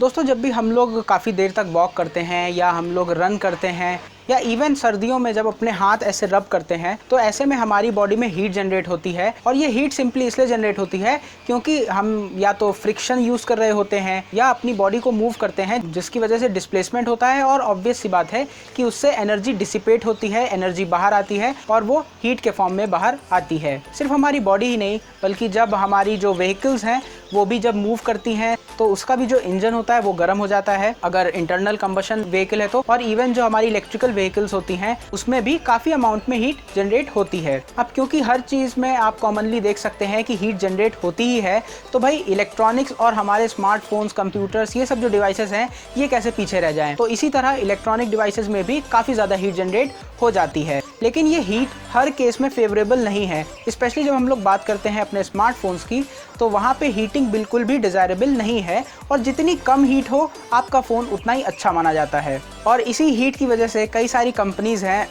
दोस्तों जब भी हम लोग काफ़ी देर तक वॉक करते हैं या हम लोग रन करते हैं या इवन सर्दियों में जब अपने हाथ ऐसे रब करते हैं तो ऐसे में हमारी बॉडी में हीट जनरेट होती है। और ये हीट सिंपली इसलिए जनरेट होती है क्योंकि हम या तो फ्रिक्शन यूज़ कर रहे होते हैं या अपनी बॉडी को मूव करते हैं, जिसकी वजह से डिस्प्लेसमेंट होता है और ऑब्वियस सी बात है कि उससे एनर्जी डिसिपेट होती है, एनर्जी बाहर आती है और वो हीट के फॉर्म में बाहर आती है। सिर्फ हमारी बॉडी ही नहीं बल्कि जब हमारी जो व्हीकल्स हैं वो भी जब मूव करती हैं तो उसका भी जो इंजन होता है वो गर्म हो जाता है अगर इंटरनल कंबशन व्हीकल है तो। और इवन जो हमारी इलेक्ट्रिकल व्हीकल्स होती हैं उसमें भी काफ़ी अमाउंट में हीट जनरेट होती है। अब क्योंकि हर चीज़ में आप कॉमनली देख सकते हैं कि हीट जनरेट होती ही है, तो भाई इलेक्ट्रॉनिक्स और हमारे स्मार्टफोन्स, कंप्यूटर्स, ये सब जो डिवाइसेस हैं ये कैसे पीछे रह जाएं। तो इसी तरह इलेक्ट्रॉनिक डिवाइसेस में भी काफ़ी ज़्यादा हीट जनरेट हो जाती है। लेकिन ये हीट हर केस में फेवरेबल नहीं है, स्पेशली जब हम लोग बात करते हैं अपने स्मार्टफोन्स की, तो वहाँ पे हीटिंग बिल्कुल भी डिज़ायरेबल नहीं है और जितनी कम हीट हो आपका फ़ोन उतना ही अच्छा माना जाता है। और इसी हीट की वजह से कई सारी कंपनीज़ हैं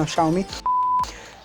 Xiaomi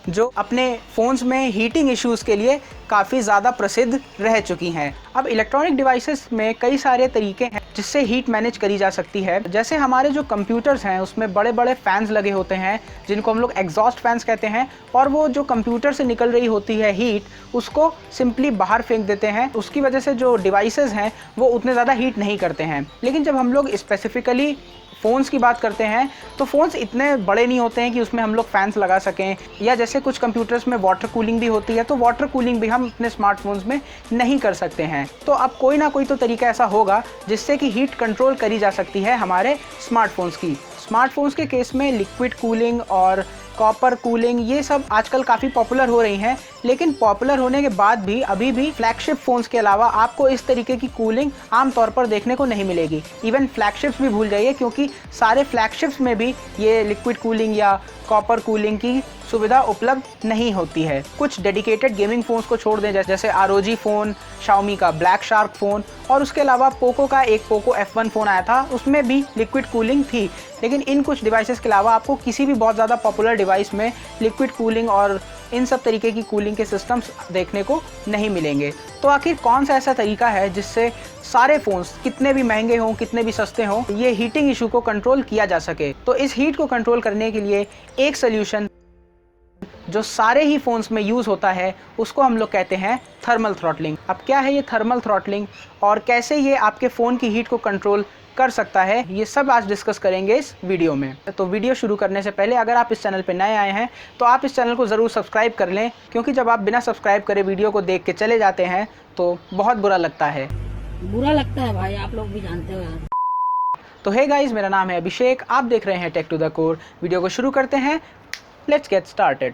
जो अपने फ़ोन्स में हीटिंग इश्यूज़ के लिए काफ़ी ज़्यादा प्रसिद्ध रह चुकी हैं। अब इलेक्ट्रॉनिक डिवाइसेस में कई सारे तरीके हैं जिससे हीट मैनेज करी जा सकती है। जैसे हमारे जो कंप्यूटर्स हैं उसमें बड़े बड़े फ़ैन्स लगे होते हैं जिनको हम लोग एग्जॉस्ट फैंस कहते हैं, और वो जो कंप्यूटर से निकल रही होती है हीट उसको सिंपली बाहर फेंक देते हैं। उसकी वजह से जो डिवाइसेस हैं वो उतने ज़्यादा हीट नहीं करते हैं। लेकिन जब हम लोग स्पेसिफिकली फ़ोन्स की बात करते हैं तो फ़ोन्स इतने बड़े नहीं होते हैं कि उसमें हम लोग फ़ैन्स लगा सकें, या जैसे कुछ कंप्यूटर्स में वाटर कूलिंग भी होती है तो वाटर कूलिंग भी हम अपने स्मार्टफोन्स में नहीं कर सकते हैं। तो अब कोई ना कोई तो तरीका ऐसा होगा जिससे कि हीट कंट्रोल करी जा सकती है हमारे स्मार्टफोन्स की। स्मार्टफोन्स के केस में लिक्विड कूलिंग और कॉपर कूलिंग ये सब आजकल काफ़ी पॉपुलर हो रही हैं, लेकिन पॉपुलर होने के बाद भी अभी भी फ्लैगशिप फ़ोन्स के अलावा आपको इस तरीके की कूलिंग आमतौर पर देखने को नहीं मिलेगी। इवन फ्लैगशिप्स भी भूल जाइए क्योंकि सारे फ्लैगशिप्स में भी ये लिक्विड कूलिंग या कॉपर कूलिंग की सुविधा उपलब्ध नहीं होती है। कुछ डेडिकेटेड गेमिंग फ़ोन्स को छोड़ दें जैसे ROG फ़ोन, Xiaomi का ब्लैक शार्क फ़ोन और उसके अलावा पोको का एक पोको F1 फ़ोन आया था, उसमें भी लिक्विड कूलिंग थी। लेकिन इन कुछ डिवाइसेस के अलावा आपको किसी भी बहुत ज़्यादा पॉपुलर डिवाइस में लिक्विड कूलिंग और इन सब तरीके की कूलिंग के सिस्टम्स देखने को नहीं मिलेंगे। तो आखिर कौन सा ऐसा तरीका है जिससे सारे फ़ोन्स कितने भी महंगे हों, कितने भी सस्ते हों, ये हीटिंग इशू को कंट्रोल किया जा सके। तो इस हीट को कंट्रोल करने के लिए एक सोल्यूशन जो सारे ही फ़ोन्स में यूज़ होता है उसको हम लोग कहते हैं थर्मल थ्रॉटलिंग। अब क्या है ये थर्मल थ्रॉटलिंग और कैसे ये आपके फ़ोन की हीट को कंट्रोल कर सकता है, ये सब आज डिस्कस करेंगे इस वीडियो में। तो वीडियो शुरू करने से पहले अगर आप इस चैनल पर नए आए हैं तो आप इस चैनल को ज़रूर सब्सक्राइब कर लें, क्योंकि जब आप बिना सब्सक्राइब करे वीडियो को देख के चले जाते हैं तो बहुत बुरा लगता है। बुरा लगता है भाई, आप लोग भी जानते हो यार। तो हे गाइस, मेरा नाम है अभिषेक, आप देख रहे हैं tech to the core. Video को शुरू करते हैं, लेट्स गेट स्टार्टेड।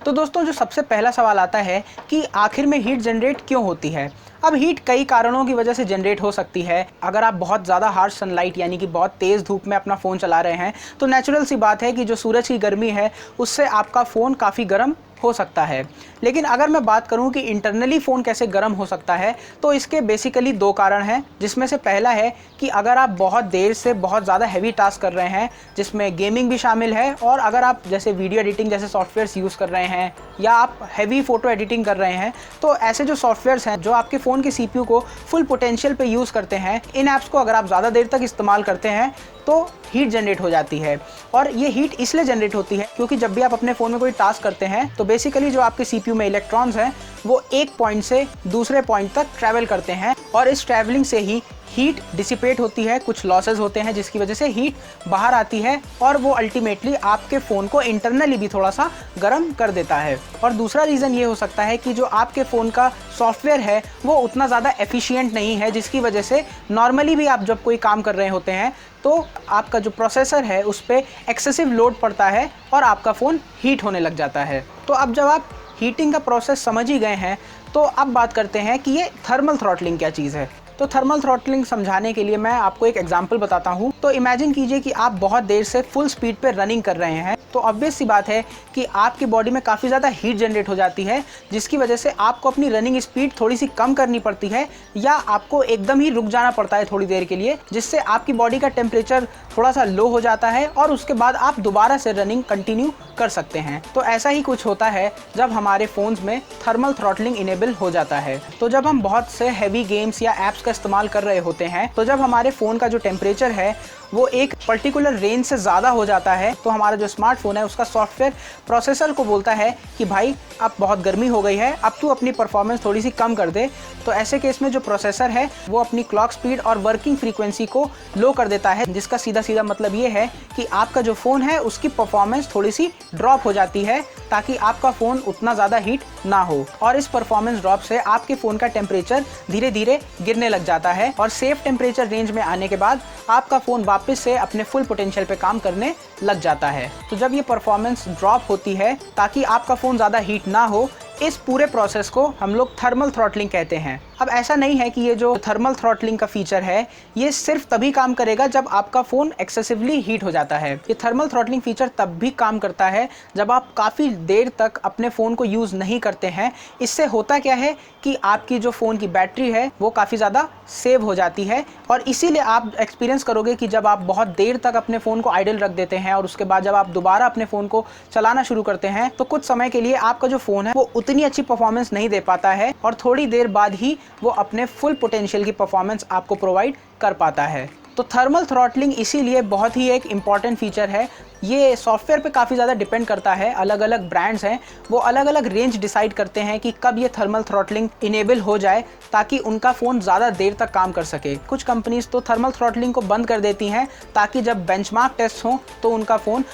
तो दोस्तों जो सबसे पहला सवाल आता है कि आखिर में हीट जनरेट क्यों होती है। अब हीट कई कारणों की वजह से जनरेट हो सकती है। अगर आप बहुत ज़्यादा हार्श सनलाइट यानी कि बहुत तेज़ धूप में अपना फ़ोन चला रहे हैं तो नेचुरल सी बात है कि जो सूरज की गर्मी है उससे आपका फ़ोन काफ़ी गर्म हो सकता है। लेकिन अगर मैं बात करूं कि इंटरनली फ़ोन कैसे गर्म हो सकता है तो इसके बेसिकली दो कारण हैं, जिसमें से पहला है कि अगर आप बहुत देर से बहुत ज़्यादा हैवी टास्क कर रहे हैं जिसमें गेमिंग भी शामिल है, और अगर आप जैसे वीडियो एडिटिंग जैसे सॉफ्टवेयर्स यूज़ कर रहे हैं या आप हैवी फ़ोटो एडिटिंग कर रहे हैं, तो ऐसे जो सॉफ्टवेयर्स हैं जो आपके फ़ोन के CPU को फुल पोटेंशियल पे यूज़ करते हैं, इन ऐप्स को अगर आप ज़्यादा देर तक इस्तेमाल करते हैं तो हीट जनरेट हो जाती है। और ये हीट इसलिए जनरेट होती है क्योंकि जब भी आप अपने फ़ोन में कोई टास्क करते हैं तो बेसिकली जो आपके CPU में इलेक्ट्रॉन्स हैं वो एक पॉइंट से दूसरे पॉइंट तक ट्रैवल करते हैं, और इस ट्रैवलिंग से ही हीट डिसिपेट होती है, कुछ लॉसेस होते हैं जिसकी वजह से हीट बाहर आती है और वो अल्टीमेटली आपके फ़ोन को इंटरनली भी थोड़ा सा गर्म कर देता है। और दूसरा रीज़न ये हो सकता है कि जो आपके फ़ोन का सॉफ्टवेयर है वो उतना ज़्यादा एफिशिएंट नहीं है, जिसकी वजह से नॉर्मली भी आप जब कोई काम कर रहे होते हैं तो आपका जो प्रोसेसर है उस पर एक्सेसिव लोड पड़ता है और आपका फ़ोन हीट होने लग जाता है। तो अब जब आप हीटिंग का प्रोसेस समझ ही गए हैं तो अब बात करते हैं कि ये थर्मल थ्रॉटलिंग क्या चीज़ है। तो तो थर्मल थ्रॉटलिंग समझाने के लिए मैं आपको एक एग्जांपल बताता हूँ। तो इमेजिन कीजिए कि आप बहुत देर से फुल स्पीड पे रनिंग कर रहे हैं, तो ऑब्वियस सी बात है कि आपकी बॉडी में काफ़ी ज़्यादा हीट जनरेट हो जाती है, जिसकी वजह से आपको अपनी रनिंग स्पीड थोड़ी सी कम करनी पड़ती है या आपको एकदम ही रुक जाना पड़ता है थोड़ी देर के लिए, जिससे आपकी बॉडी का टेम्परेचर थोड़ा सा लो हो जाता है और उसके बाद आप दोबारा से रनिंग कंटिन्यू कर सकते हैं। तो ऐसा ही कुछ होता है जब हमारे फ़ोन्स में थर्मल थ्रॉटलिंग इनेबल हो जाता है। तो जब हम बहुत से हैवी गेम्स या ऐप्स का इस्तेमाल कर रहे होते हैं, तो जब हमारे फ़ोन का जो टेम्परेचर है वो एक पर्टिकुलर रेंज से ज़्यादा हो जाता है, तो हमारा जो स्मार्टफोन है उसका सॉफ्टवेयर प्रोसेसर को बोलता है कि भाई अब बहुत गर्मी हो गई है, अब तू अपनी परफॉर्मेंस थोड़ी सी कम कर दे। तो ऐसे केस में जो प्रोसेसर है वो अपनी क्लॉक स्पीड और वर्किंग फ्रीक्वेंसी को लो कर देता है, जिसका सीधा सीधा मतलब ये है कि आपका जो फ़ोन है उसकी परफॉर्मेंस थोड़ी सी ड्रॉप हो जाती है, ताकि आपका फ़ोन उतना ज़्यादा हीट ना हो। और इस परफॉर्मेंस ड्रॉप से आपके फ़ोन का टेम्परेचर धीरे धीरे गिरने लग जाता है और सेफ टेम्परेचर रेंज में आने के बाद आपका फ़ोन वापस से अपने फुल पोटेंशियल पे काम करने लग जाता है। तो जब ये परफॉर्मेंस ड्रॉप होती है ताकि आपका फ़ोन ज़्यादा हीट ना हो, इस पूरे प्रोसेस को हम लोग थर्मल थ्रॉटलिंग कहते हैं। अब ऐसा नहीं है कि ये जो थर्मल थ्रॉटलिंग का फीचर है ये सिर्फ तभी काम करेगा जब आपका फ़ोन एक्सेसिवली हीट हो जाता है। ये थर्मल थ्रॉटलिंग फीचर तब भी काम करता है जब आप काफ़ी देर तक अपने फ़ोन को यूज़ नहीं करते हैं। इससे होता क्या है कि आपकी जो फ़ोन की बैटरी है वो काफ़ी ज़्यादा सेव हो जाती है, और इसीलिए आप एक्सपीरियंस करोगे कि जब आप बहुत देर तक अपने फ़ोन को आइडल रख देते हैं और उसके बाद जब आप दोबारा अपने फ़ोन को चलाना शुरू करते हैं तो कुछ समय के लिए आपका जो फ़ोन है वो उतनी अच्छी परफॉर्मेंस नहीं दे पाता है और थोड़ी देर बाद ही वो अपने फुल पोटेंशियल की परफॉर्मेंस आपको प्रोवाइड कर पाता है। तो थर्मल थ्रॉटलिंग इसीलिए बहुत ही एक इम्पॉर्टेंट फीचर है। ये सॉफ्टवेयर पे काफ़ी ज़्यादा डिपेंड करता है, अलग अलग ब्रांड्स हैं वो अलग अलग रेंज डिसाइड करते हैं कि कब ये थर्मल थ्रॉटलिंग इनेबल हो जाए ताकि उनका फ़ोन ज़्यादा देर तक काम कर सके। कुछ कंपनीज तो थर्मल थ्रॉटलिंग को बंद कर देती हैं ताकि जब बेंचमार्क टेस्ट हों तो उनका फ़ोन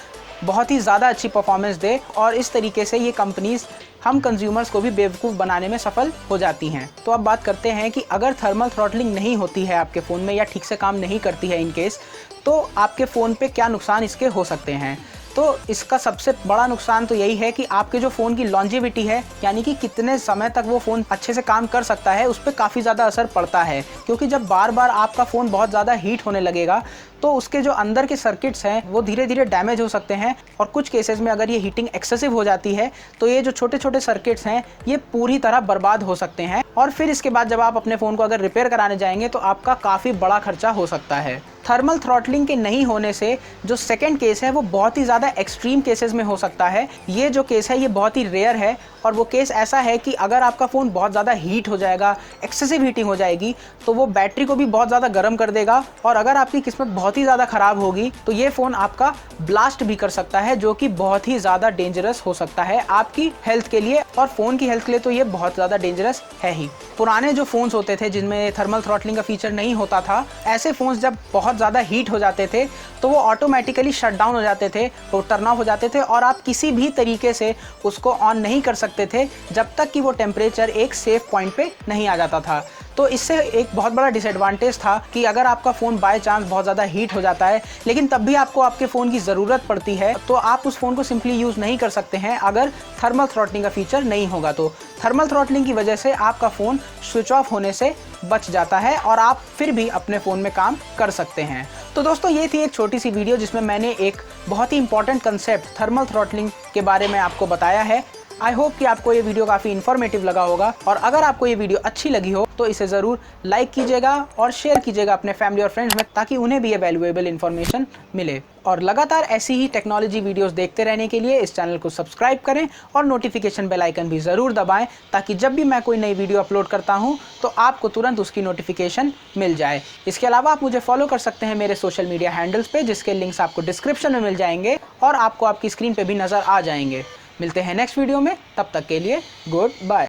बहुत ही ज़्यादा अच्छी परफॉर्मेंस दे, और इस तरीके से ये कंपनीज़ हम कंज्यूमर्स को भी बेवकूफ़ बनाने में सफल हो जाती हैं। तो अब बात करते हैं कि अगर थर्मल थ्रॉटलिंग नहीं होती है आपके फ़ोन में या ठीक से काम नहीं करती है इन केस, तो आपके फ़ोन पे क्या नुकसान इसके हो सकते हैं। तो इसका सबसे बड़ा नुकसान तो यही है कि आपके जो फ़ोन की लॉन्जेविटी है, यानी कि कितने समय तक वो फ़ोन अच्छे से काम कर सकता है, उस पर काफ़ी ज़्यादा असर पड़ता है। क्योंकि जब बार बार आपका फ़ोन बहुत ज़्यादा हीट होने लगेगा तो उसके जो अंदर के सर्किट्स हैं वो धीरे धीरे डैमेज हो सकते हैं, और कुछ केसेस में अगर ये हीटिंग एक्सेसिव हो जाती है तो ये जो छोटे छोटे सर्किट्स हैं ये पूरी तरह बर्बाद हो सकते हैं, और फिर इसके बाद जब आप अपने फ़ोन को अगर रिपेयर कराने जाएंगे तो आपका काफ़ी बड़ा खर्चा हो सकता है। थर्मल थ्रॉटलिंग के नहीं होने से जो सेकंड केस है वो बहुत ही ज़्यादा एक्सट्रीम केसेस में हो सकता है। ये जो केस है ये बहुत ही रेयर है, और वो केस ऐसा है कि अगर आपका फ़ोन बहुत ज़्यादा हीट हो जाएगा, एक्सेसिव हीटिंग हो जाएगी, तो वो बैटरी को भी बहुत ज़्यादा गर्म कर देगा, और अगर आपकी किस्मत बहुत ही ज़्यादा ख़राब होगी तो ये फ़ोन आपका ब्लास्ट भी कर सकता है, जो कि बहुत ही ज़्यादा डेंजरस हो सकता है आपकी हेल्थ के लिए, और फ़ोन की हेल्थ के लिए तो ये बहुत ज़्यादा डेंजरस है ही। पुराने जो फ़ोन्स होते थे जिनमें थर्मल थ्रॉटलिंग का फीचर नहीं होता था, ऐसे फ़ोन्स जब बहुत ज़्यादा हीट हो जाते थे तो वो ऑटोमेटिकली शट डाउन हो जाते थे, वो टर्न ऑफ हो जाते थे, और आप किसी भी तरीके से उसको ऑन नहीं कर सकते थे जब तक कि वो टेम्परेचर एक सेफ पॉइंट पे नहीं आ जाता था। तो इससे एक बहुत बड़ा डिसएडवांटेज था कि अगर आपका फ़ोन बाय चांस बहुत ज़्यादा हीट हो जाता है लेकिन तब भी आपको आपके फ़ोन की ज़रूरत पड़ती है, तो आप उस फ़ोन को सिंपली यूज़ नहीं कर सकते हैं अगर थर्मल थ्रॉटलिंग का फीचर नहीं होगा। तो थर्मल थ्रॉटलिंग की वजह से आपका फ़ोन स्विच ऑफ होने से बच जाता है और आप फिर भी अपने फ़ोन में काम कर सकते हैं। तो दोस्तों ये थी एक छोटी सी वीडियो जिसमें मैंने एक बहुत ही इंपॉर्टेंट कंसेप्ट थर्मल थ्रॉटलिंग के बारे में आपको बताया है। आई होप कि आपको ये वीडियो काफ़ी इन्फॉर्मेटिव लगा होगा, और अगर आपको ये वीडियो अच्छी लगी हो तो इसे ज़रूर लाइक कीजिएगा और शेयर कीजिएगा अपने फैमिली और फ्रेंड्स में, ताकि उन्हें भी ये वैल्यूएबल इन्फॉर्मेशन मिले। और लगातार ऐसी ही टेक्नोलॉजी वीडियोस देखते रहने के लिए इस चैनल को सब्सक्राइब करें और नोटिफिकेशन बेल आइकन भी ज़रूर दबाएं, ताकि जब भी मैं कोई नई वीडियो अपलोड करता हूं तो आपको तुरंत उसकी नोटिफिकेशन मिल जाए। इसके अलावा आप मुझे फॉलो कर सकते हैं मेरे सोशल मीडिया हैंडल्स पे, जिसके लिंक्स आपको डिस्क्रिप्शन में मिल जाएंगे और आपको आपकी स्क्रीन पर भी नज़र आ जाएंगे। मिलते हैं नेक्स्ट वीडियो में, तब तक के लिए गुड बाय।